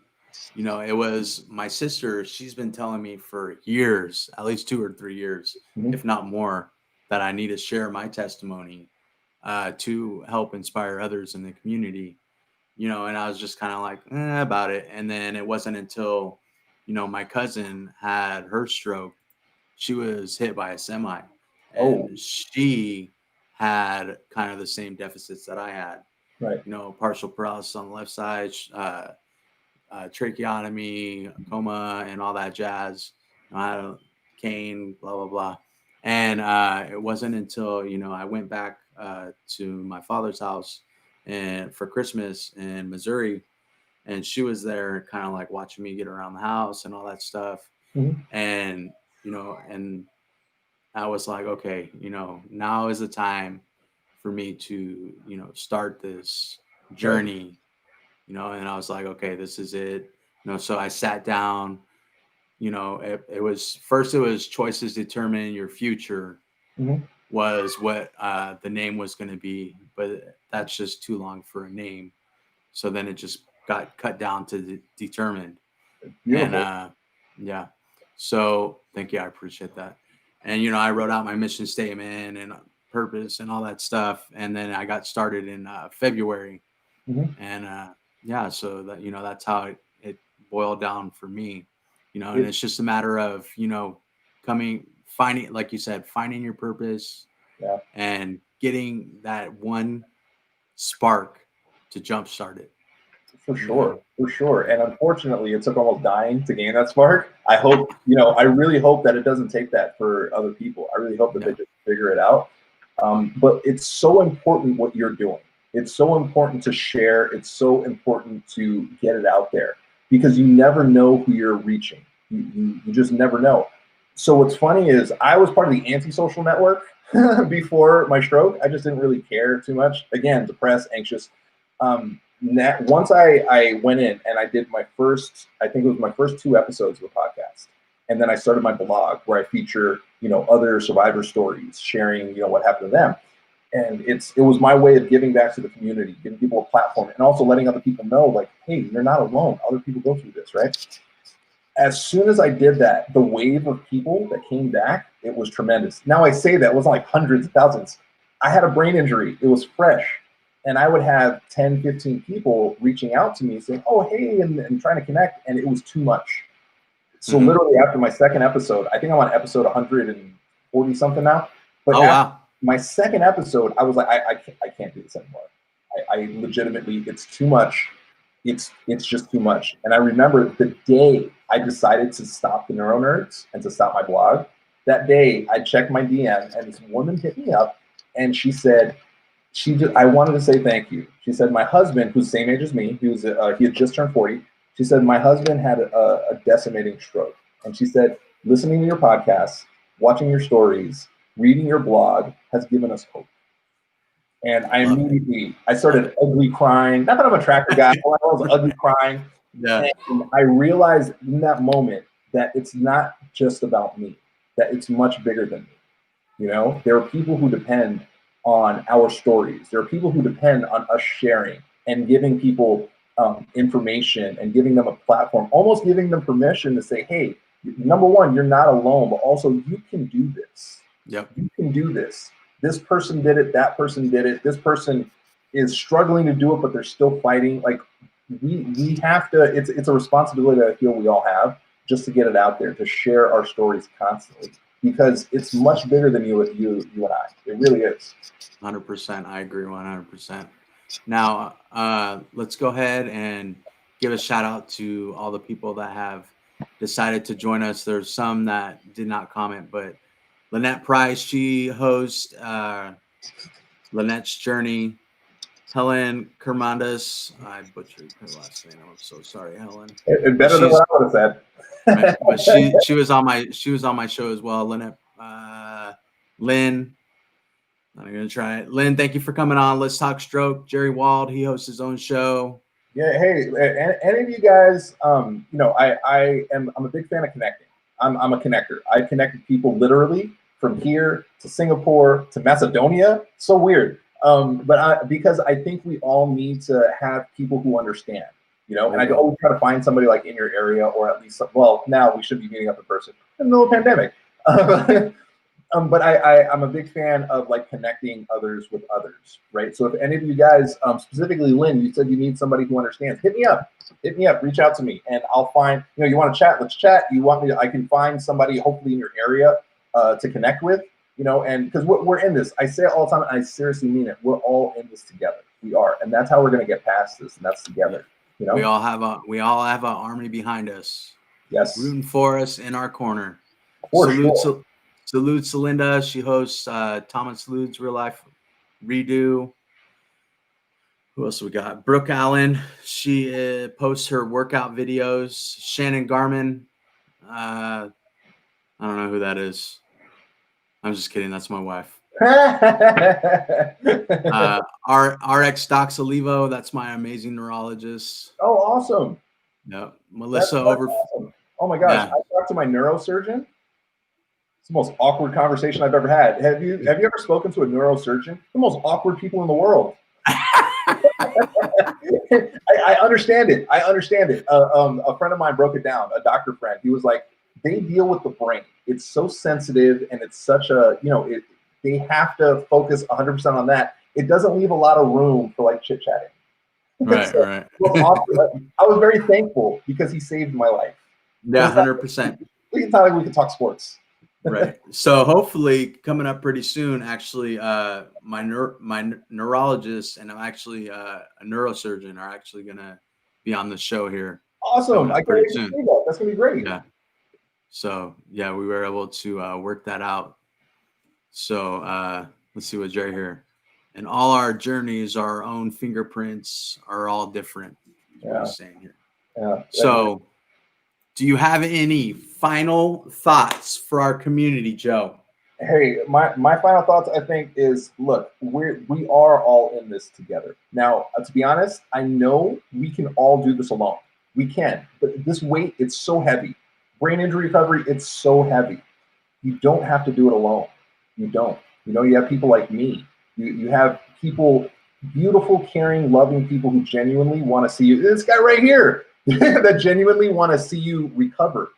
you know, it was my sister. She's been telling me for years, at least 2 or 3 years, if not more, that I need to share my testimony to help inspire others in the community. You know, and I was just kind of like about it. And then it wasn't until, you know, my cousin had her stroke. She was hit by a semi, and she had kind of the same deficits that I had. Right. You know, partial paralysis on the left side, tracheotomy, coma, and all that jazz. I had a cane, blah, blah, blah. And it wasn't until, you know, I went back to my father's house and for Christmas in Missouri, and she was there kind of like watching me get around the house and all that stuff. And, you know, and I was like, okay, you know, now is the time for me to, you know, start this journey, you know. And I was like, okay, this is it. You know, so I sat down, you know, it was choices determine your future was what the name was going to be, but that's just too long for a name. So then it just got cut down to determined. Beautiful. And yeah, so thank you. I appreciate that. And, you know, I wrote out my mission statement and purpose and all that stuff. And then I got started in February. And yeah, so that, you know, that's how it boiled down for me, you know. And it's just a matter of, you know, finding, like you said, finding your purpose and getting that one spark to jumpstart it. For sure. And unfortunately, it took almost dying to gain that spark. I hope, you know, I really hope that it doesn't take that for other people. I really hope that they just figure it out. But it's so important what you're doing. It's so important to share. It's so important to get it out there, because you never know who you're reaching. You just never know. So what's funny is I was part of the antisocial network before my stroke. I just didn't really care too much. Again, depressed, anxious. Once I went in and I did my first, I think it was my first 2 episodes of the podcast. And then I started my blog where I feature, you know, other survivor stories, sharing, you know, what happened to them. And it was my way of giving back to the community, giving people a platform, and also letting other people know, like, hey, you're not alone. Other people go through this, right? as soon as I did that, the wave of people that came back, it was tremendous. Now I say that, it wasn't like hundreds of thousands. I had a brain injury. It was fresh. And I would have 10, 15 people reaching out to me saying, oh, hey, and trying to connect. And it was too much. So literally after my second episode, I think I'm on episode 140 something now. But wow. My second episode, I was like, I can't do this anymore. I legitimately, it's too much. It's just too much. And I remember the day I decided to stop the Neuro Nerds and to stop my blog, that day I checked my DM and this woman hit me up and she said, I wanted to say thank you. She said, my husband, who's the same age as me, he had just turned 40. She said, my husband had a decimating stroke. And she said, listening to your podcasts, watching your stories, reading your blog has given us hope. And I started ugly crying. Not that I'm a tracker guy, I was ugly crying. Yeah. And I realized in that moment that it's not just about me, that it's much bigger than me. You know, there are people who depend on our stories. There are people who depend on us sharing and giving people information and giving them a platform, almost giving them permission to say, hey, number one, you're not alone, but also you can do this. Yep. You can do this. This person did it. That person did it. This person is struggling to do it, but they're still fighting. Like we have to, it's a responsibility that I feel we all have just to get it out there, to share our stories constantly, because it's much bigger than you and I. It really is. 100%. I agree 100%. Now, let's go ahead and give a shout out to all the people that have decided to join us. There's some that did not comment, but Lynette Price, she hosts Lynette's Journey. Helen Kermandas, I butchered her last name. I'm so sorry, Helen. It's better than what I would have said. Right, but she was on my show as well. Lynette, Lynn. I'm gonna try it. Lynn, thank you for coming on. Let's Talk Stroke. Jerry Wald, he hosts his own show. Yeah, hey, any of you guys, I'm a big fan of connecting. I'm a connector. I connected people literally from here to Singapore to Macedonia. So weird. Because I think we all need to have people who understand, you know, and I always try to find somebody like in your area, or at least, well, now we should be meeting up in person in the middle of the pandemic. But I'm a big fan of like connecting others with others, right? So if any of you guys, specifically Lynn, you said you need somebody who understands, hit me up, reach out to me, and I'll find, you know, you want to chat, let's chat. You want me to, I can find somebody hopefully in your area to connect with, you know, and because we're in this, I say it all the time, and I seriously mean it. We're all in this together. We are, and that's how we're going to get past this, and that's together. You know, we all have an army behind us. Yes, rooting for us in our corner. Salud Salinda, she hosts Thomas Salud's Real Life Redo. Who else we got? Brooke Allen, she posts her workout videos. Shannon Garman, I don't know who that is. I'm just kidding. That's my wife. RX Doc Olivo, that's my amazing neurologist. Oh, awesome. No, Melissa that's awesome. Oh my gosh, yeah. I talked to my neurosurgeon. It's the most awkward conversation I've ever had. Have you ever spoken to a neurosurgeon? The most awkward people in the world. I understand it. I understand it. A friend of mine broke it down, a doctor friend. He was like, they deal with the brain. It's so sensitive, and it's such a, you know, they have to focus 100% on that. It doesn't leave a lot of room for like chit-chatting. Right, so, right. I was very thankful because he saved my life. Yeah, 100%. We can talk sports. Right. So hopefully coming up pretty soon, actually, my neurologist and I'm actually a neurosurgeon are actually going to be on the show here. Awesome. I can't wait to see that. That's going to be great. Yeah. So, yeah, we were able to work that out. So let's see what Jerry here. And all our journeys, our own fingerprints are all different. What he's saying here. Yeah. So do you have any final thoughts for our community, Joe? Hey, my final thoughts, I think, is look, we are all in this together. Now, to be honest, I know we can all do this alone. We can, but this weight, it's so heavy. Brain injury recovery, it's so heavy. You don't have to do it alone. You don't. You know, you have people like me. You have people, beautiful, caring, loving people who genuinely want to see you. This guy right here, that genuinely want to see you recover.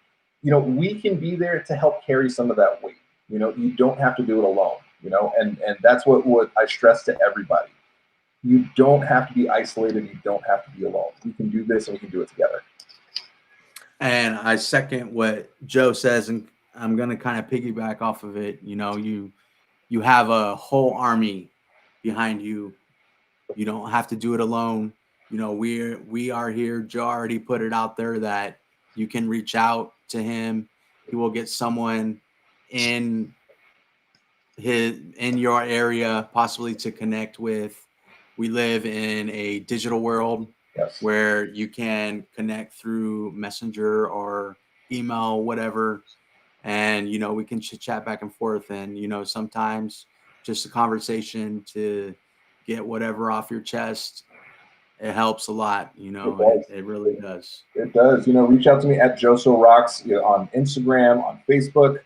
We can be there to help carry some of that weight. You don't have to do it alone. And that's what I stress to everybody. You don't have to be isolated. You don't have to be alone. We can do this, and we can do it together. And I second what Joe says, and I'm going to kind of piggyback off of it. You have a whole army behind you. You don't have to do it alone. We are here. Joe already put it out there that you can reach out to him. He will get someone in your area possibly to connect with. We live in a digital world. Yes. Where you can connect through Messenger or email, whatever. And, we can chat back and forth. And, sometimes just a conversation to get whatever off your chest, it helps a lot. It really does. It does. Reach out to me at JosoRocks on Instagram, on Facebook.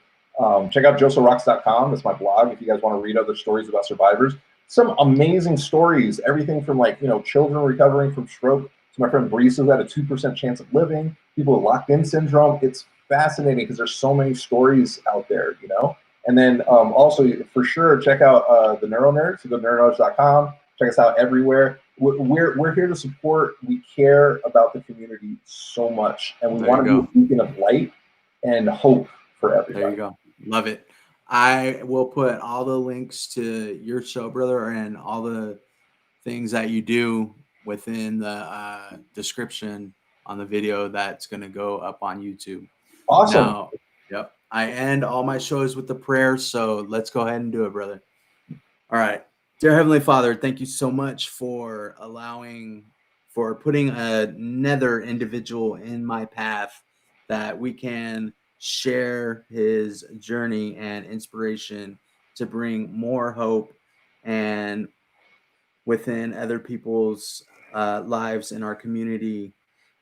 Check out josorocks.com. That's my blog if you guys want to read other stories about survivors. Some amazing stories, everything from children recovering from stroke to my friend Brees who had a 2% chance of living, people with locked-in syndrome. It's fascinating because there's so many stories out there, And then also, for sure, check out the Neuro Nerds. So go to neuronerds.com. Check us out everywhere. We're here to support. We care about the community so much, and we want to be a beacon of light and hope for everybody. There you go. Love it. I will put all the links to your show, brother, and all the things that you do within the description on the video that's going to go up on YouTube. Awesome. Now, yep. I end all my shows with the prayer, so let's go ahead and do it, brother. All right. Dear Heavenly Father, thank you so much for putting another individual in my path that we can share his journey and inspiration to bring more hope and within other people's lives in our community.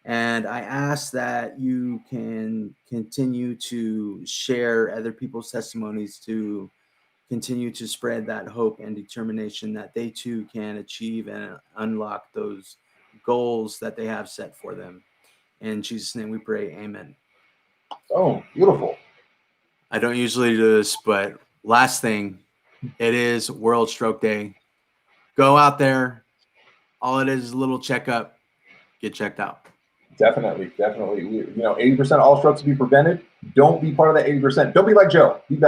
And I ask that you can continue to share other people's testimonies to continue to spread that hope and determination that they too can achieve and unlock those goals that they have set for them. In Jesus' name we pray, amen. Oh, beautiful. I don't usually do this, but last thing, it is World Stroke Day. Go out there. All it is a little checkup. Get checked out. Definitely. 80% of all strokes to be prevented. Don't be part of that 80%. Don't be like Joe. Be better.